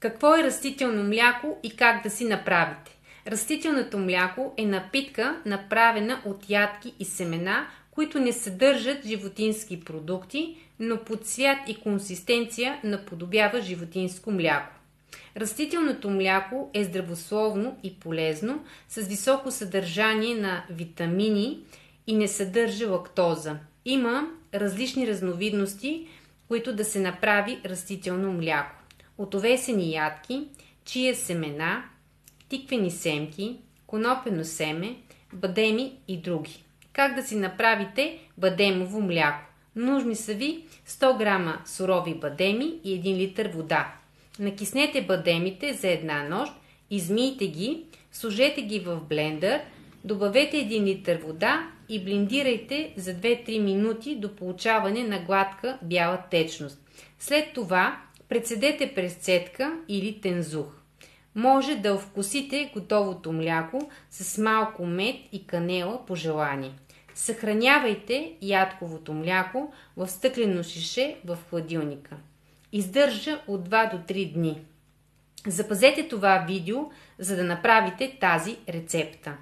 Какво е растително мляко и как да си направите? Растителното мляко е напитка, направена от ядки и семена, които не съдържат животински продукти, но по цвят и консистенция наподобява животинско мляко. Растителното мляко е здравословно и полезно, с високо съдържание на витамини и не съдържа лактоза. Има различни разновидности, които да се направи растително мляко. От овесени ядки, чия семена, тиквени семки, конопено семе, бадеми и други. Как да си направите бадемово мляко? Нужни са ви 100 г сурови бадеми и 1 литър вода. Накиснете бадемите за една нощ, измийте ги, сложете ги в блендър, добавете 1 литър вода и блендирайте за 2-3 минути до получаване на гладка бяла течност. След това прецедете през цедка или тензух. Може да овкусите готовото мляко с малко мед и канела по желание. Съхранявайте ядковото мляко в стъклено шише в хладилника. Издържа от 2 до 3 дни. Запазете това видео, за да направите тази рецепта.